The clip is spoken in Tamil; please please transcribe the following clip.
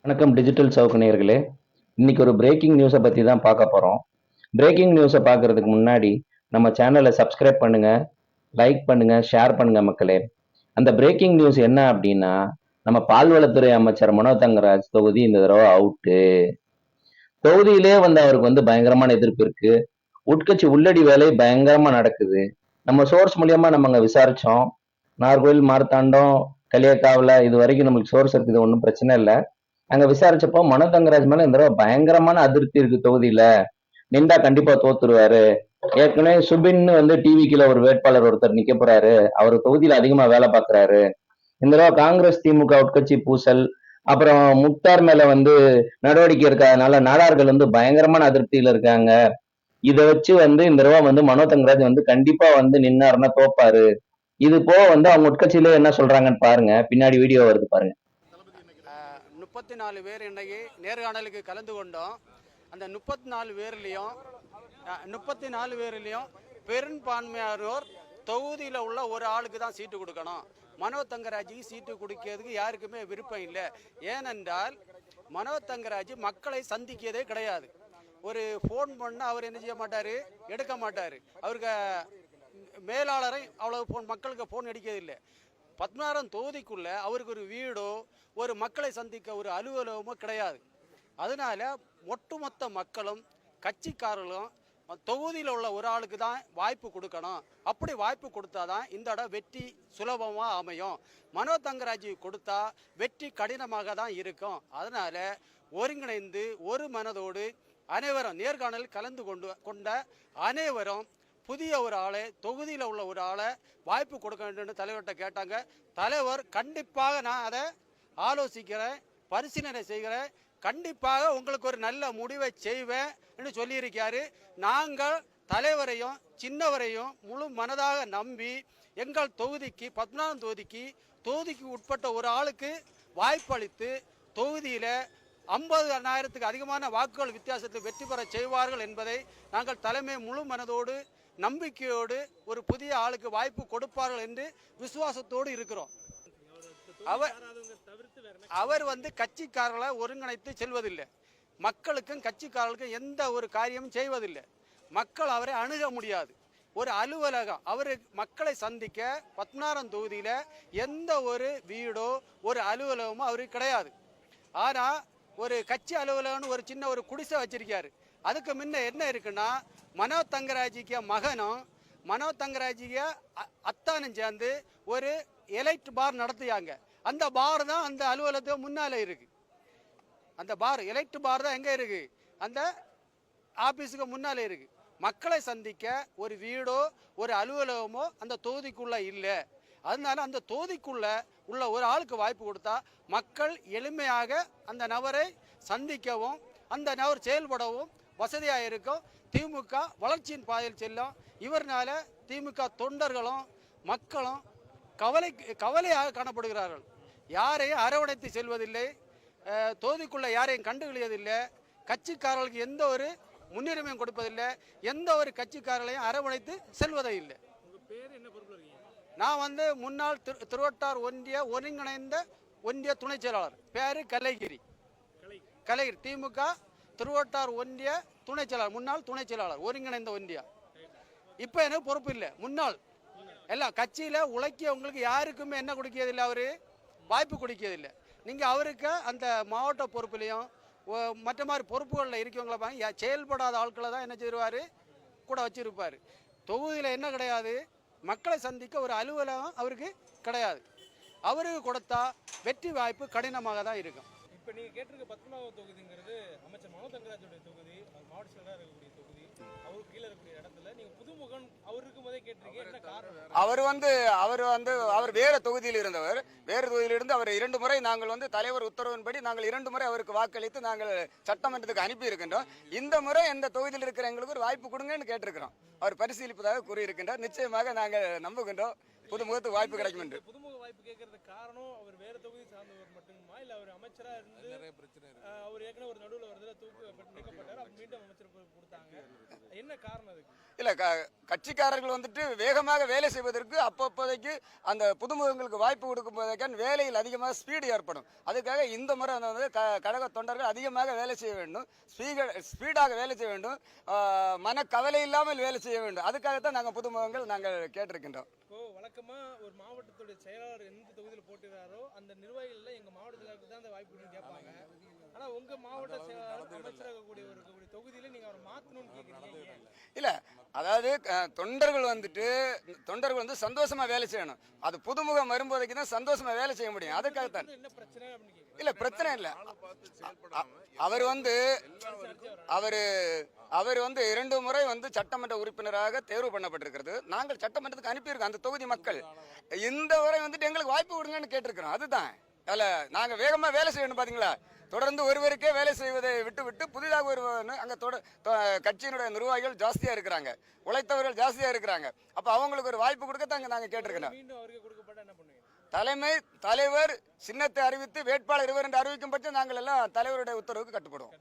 வணக்கம் டிஜிட்டல் சவுக்கு நேயர்களே. இன்னைக்கு ஒரு பிரேக்கிங் நியூஸை பற்றி தான் பார்க்க போகிறோம். பிரேக்கிங் நியூஸை பார்க்கறதுக்கு முன்னாடி நம்ம சேனலை சப்ஸ்கிரைப் பண்ணுங்க, லைக் பண்ணுங்க, ஷேர் பண்ணுங்க மக்களே. அந்த பிரேக்கிங் நியூஸ் என்ன அப்படின்னா, நம்ம பால்வளத்துறை அமைச்சர் மனோ தங்கராஜ் தொகுதி இந்த தடவை அவுட்டு. தொகுதியிலே அவருக்கு பயங்கரமான எதிர்ப்பு இருக்கு. உட்கட்சி உள்ளடி வேலை பயங்கரமா நடக்குது. நம்ம சோர்ஸ் மூலியமா நம்ம அங்க விசாரிச்சோம். நார்கோயில், மார்த்தாண்டம், களியக்காவில இது வரைக்கும் நம்மளுக்கு சோர்ஸ் இருக்குது, ஒன்றும் பிரச்சனை இல்லை. அங்க விசாரிச்சப்போ மனோ தங்கராஜ் மேல இந்த தடவை பயங்கரமான அதிருப்தி இருக்கு தொகுதியில. நின்றா கண்டிப்பா தோத்துருவாரு. ஏற்கனவே சுபின்னு டிவிக்குல ஒரு வேட்பாளர் ஒருத்தர் நிக்க போறாரு. அவர் தொகுதியில அதிகமா வேலை பார்க்கறாரு. இந்த தடவை காங்கிரஸ் திமுக உட்கட்சி பூசல், அப்புறம் முக்தார் மேல நடவடிக்கை இருக்காதனால நாடார்கள் பயங்கரமான அதிருப்தியில இருக்காங்க. இதை வச்சு இந்த தடவை மனோ தங்கராஜ் கண்டிப்பா நின்னாருன்னா தோப்பாரு. இது போக அவங்க உட்கட்சியில என்ன சொல்றாங்கன்னு பாருங்க. பின்னாடி வீடியோ வருது பாருங்க. 34 பேர் இன்னைக்கு நேர்காணலுக்கு கலந்து கொண்டோம். அந்த 34 பேர்லையும் பெரும்பான்மையானோர் தொகுதியில் உள்ள ஒரு ஆளுக்கு தான் சீட்டு கொடுக்கணும். மனோ தங்கராஜுக்கு சீட்டு கொடுக்கிறதுக்கு யாருக்குமே விருப்பம் இல்லை. ஏனென்றால் மனோ தங்கராஜ் மக்களை சந்திக்கிறதே கிடையாது. ஒரு ஃபோன் பண்ணால் அவர் என்ன செய்ய மாட்டார், எடுக்க மாட்டார். அவருக்கு மேலாளரை அவ்வளோ மக்களுக்கு ஃபோன் அடிக்கிறதில்லை. 16 தொகுதிக்குள்ள அவருக்கு ஒரு வீடோ ஒரு மக்களை சந்திக்க ஒரு அலுவலகமோ கிடையாது. அதனால ஒட்டுமொத்த மக்களும் கட்சிக்காரர்களும் தொகுதியில் உள்ள ஒரு ஆளுக்கு தான் வாய்ப்பு கொடுக்கணும். அப்படி வாய்ப்பு கொடுத்தாதான் இந்த இடம் வெற்றி சுலபமாக அமையும். மனோ தங்கராஜ் கொடுத்தா வெற்றி கடினமாக தான் இருக்கும். அதனால ஒருங்கிணைந்து ஒரு மனதோடு அனைவரும் நேர்காணல் கலந்து கொண்ட அனைவரும் புதிய ஒரு ஆளை, தொகுதியில் உள்ள ஒரு ஆளை வாய்ப்பு கொடுக்க வேண்டும் தலைவர்கிட்ட கேட்டாங்க. தலைவர் கண்டிப்பாக நான் அதை ஆலோசிக்கிறேன், பரிசீலனை செய்கிறேன், கண்டிப்பாக உங்களுக்கு ஒரு நல்ல முடிவை செய்வேன் என்று சொல்லியிருக்காரு. நாங்கள் தலைவரையும் சின்னவரையும் முழு மனதாக நம்பி எங்கள் தொகுதிக்கு 14 தொகுதிக்கு உட்பட்ட ஒரு ஆளுக்கு வாய்ப்பளித்து தொகுதியில் 50,000க்கு அதிகமான வாக்குகள் வித்தியாசத்தில் வெற்றி பெற செய்வார்கள் என்பதை நாங்கள் தலைமை முழு மனதோடு நம்பிக்கையோடு ஒரு புதிய ஆளுக்கு வாய்ப்பு கொடுப்பார்கள் என்று விசுவாசத்தோடு இருக்கிறோம். அவர் கட்சிக்காரர்களை ஒருங்கிணைத்து செல்வதில்லை. மக்களுக்கும் கட்சிக்காரர்களுக்கும் எந்த ஒரு காரியமும் செய்வதில்லை. மக்கள் அவரை அணுக முடியாது. ஒரு அலுவலகம் அவர் மக்களை சந்திக்க 16 தொகுதியில் எந்த ஒரு வீடோ ஒரு அலுவலகமோ அவருக்கு கிடையாது. ஆனால் ஒரு கட்சி அலுவலகம்னு ஒரு சின்ன ஒரு குடிசை வச்சிருக்காரு. அதுக்கு முன்ன என்ன இருக்குன்னா, மனோ தங்கராஜிக்கு மகனும் மனோ தங்கராஜிக்கு அத்தானும் சேர்ந்து ஒரு எலைட் பார் நடத்தியாங்க. அந்த பார் தான் அந்த அலுவலகத்துக்கு முன்னால இருக்கு. அந்த பார் எலைட் பார் தான் எங்க இருக்கு, அந்த ஆபீஸுக்கு முன்னால இருக்கு. மக்களை சந்திக்க ஒரு வீடோ ஒரு அலுவலகமோ அந்த தொகுதிக்குள்ள இல்லை. அதனால அந்த தொகுதிக்குள்ள உள்ள ஒரு ஆளுக்கு வாய்ப்பு கொடுத்தா மக்கள் எளிமையாக அந்த நபரை சந்திக்கவும் அந்த நபர் செயல்படவும் வசதியாக இருக்கும். திமுக வளர்ச்சியின் பாதையில் செல்லும். இவர்னால திமுக தொண்டர்களும் மக்களும் கவலையாக காணப்படுகிறார்கள். யாரையும் அரவணைத்து செல்வதில்லை, தொகுதிக்குள்ள யாரையும் கண்டுகளியதில்லை, கட்சிக்காரர்களுக்கு எந்த ஒரு முன்னுரிமையும் கொடுப்பதில்லை, எந்த ஒரு கட்சிக்காரர்களையும் அரவணைத்து செல்வதே இல்லை. நான் முன்னாள் திருவட்டார் ஒன்றிய ஒருங்கிணைந்த ஒன்றிய துணை செயலாளர். பேரு கலைகிரி. திமுக திருவட்டார் ஒன்றிய துணை செயலாளர், முன்னாள் துணை செயலாளர் ஒருங்கிணைந்த ஒன்றிய. இப்போ எனக்கு பொறுப்பு இல்லை. முன்னாள் எல்லாம் கட்சியில் உழைக்கியவங்களுக்கு யாருக்குமே என்ன கொடுக்கிறதில்லை, அவர் வாய்ப்பு கொடுக்கிறதில்லை. நீங்கள் அவருக்கு அந்த மாவட்ட பொறுப்புலையும் மற்ற மாதிரி பொறுப்புகளில் இருக்கவங்கள பாருங்க, செயல்படாத ஆட்களை தான் என்ன செய்வார், கூட வச்சிருப்பார். தொகுதியில் என்ன கிடையாது, மக்களை சந்திக்க ஒரு அலுவலகம் அவருக்கு கிடையாது. அவருக்கு கொடுத்தா வெற்றி வாய்ப்பு கடினமாக தான் இருக்கும். இப்போ நீங்கள் கேட்டிருக்க 19வது தொகுதிங்கிறது அமைச்சர் மனோ தங்கராஜோடைய தொகுதி, மாவட்ட செயலராக இருக்கக்கூடிய தொகுதி. அவருக்கு கீழே இருக்கக்கூடிய இடத்துல நீங்கள் புதுமுகன் அவர் இருக்கும்போதே கேட்டிருக்கீங்க, என்ன காரணம்? அவர் வேறு தொகுதியில் இருந்தவர். வேறு தொகுதியிலிருந்து அவர் 2 முறை நாங்கள் தலைவர் உத்தரவின்படி நாங்கள் 2 முறை அவருக்கு வாக்களித்து நாங்கள் சட்டமன்றத்துக்கு அனுப்பி இருக்கின்றோம். இந்த முறை இந்த தொகுதியில் இருக்கிற எங்களுக்கு ஒரு வாய்ப்பு கொடுங்கன்னு கேட்டிருக்கிறோம். அவர் பரிசீலிப்பதாக கூறியிருக்கின்றார். நிச்சயமாக நாங்கள் நம்புகின்றோம் புதுமுகத்துக்கு வாய்ப்பு கிடைக்கும் என்று. வாய்ப்பு கேட்கறதுக்கு காரணம் அவர் வேற தொகுதி சார்ந்தவர் மட்டுமா, இல்ல அவர் அமைச்சரா இருந்து நிறைய பிரச்சனை இருக்கு. அவர் ஏற்கனவே ஒரு நடுவில் வருதுல நீக்கப்பட்டார், அப்ப மீண்டும் அமைச்சர் கொடுத்தாங்க, என்ன காரணம் அதுக்கு? இல்ல கட்சிக்காரர்கள் வந்துட்டு வேகமாக வேலை செய்வதற்கு அப்போதைக்கு அந்த புதுமுகங்களுக்கு வாய்ப்பு கொடுக்கும்போதற்கான வேலையில் அதிகமாக ஸ்பீடு ஏற்படும். அதுக்காக இந்த முறை வந்து கழக தொண்டர்கள் அதிகமாக வேலை செய்ய வேண்டும், ஸ்பீடாக வேலை செய்ய வேண்டும், மன கவலை இல்லாமல் வேலை செய்ய வேண்டும். அதுக்காகத்தான் நாங்கள் புதுமுகங்கள் நாங்கள் கேட்டிருக்கின்றோம். இப்போ வழக்கமா ஒரு மாவட்டத்துடைய செயலாளர் எந்த தொகுதியில் போட்டிடுறாரோ அந்த நிர்வாகிகள் எங்க மாவட்டத்தில் தான் அந்த வாய்ப்பு கேட்பாங்க. ஆனா உங்க மாவட்ட செயலாளர் அமைச்சராக இருக்கக்கூடிய தொகுதியில நீங்க அவரை மாத்தணும்னு கேக்குறீங்க. இல்ல அதாவது தொண்டர்கள் வந்து சந்தோஷமா வேலை செய்யணும். அது புதுமுகம் வரும்போதைக்கு தான் சந்தோஷமா வேலை செய்ய முடியும். அதுக்காகத்தான். என்ன பிரச்சனை அப்படின்னு கேக்குறீங்க? இல்ல பிரச்சனை இல்ல, அவர் வந்து 2 முறை வந்து சட்டமன்ற உறுப்பினராக தேர்வு பண்ணப்பட்டிருக்கிறது. நாங்கள் சட்டமன்றத்துக்கு அனுப்பியிருக்கோம் அந்த தொகுதி மக்கள். இந்த முறை வந்துட்டு எங்களுக்கு வாய்ப்பு கொடுங்கன்னு கேட்டிருக்கிறோம். அதுதான் அல்ல, நாங்க வேகமா வேலை செய்யணும். பாத்தீங்களா, தொடர்ந்து ஒருவருக்கே வேலை செய்வதை விட்டு புதிதாக ஒரு அங்க கட்சியினுடைய நிர்வாகிகள் ஜாஸ்தியா இருக்கிறாங்க, உழைத்தவர்கள் ஜாஸ்தியா இருக்கிறாங்க. அப்ப அவங்களுக்கு ஒரு வாய்ப்பு கொடுக்க நாங்க கேட்டிருக்கிறோம். மீண்டும் அவருக்கு கொடுக்கப்பட்ட என்ன பண்ணுவீங்க? தலைவர் சின்னத்தை அறிவித்து வேட்பாளர் இவர் என்று அறிவிக்கும் பட்சம் நாங்கள் எல்லாம் தலைவருடைய உத்தரவுக்கு கட்டுப்படுவோம்.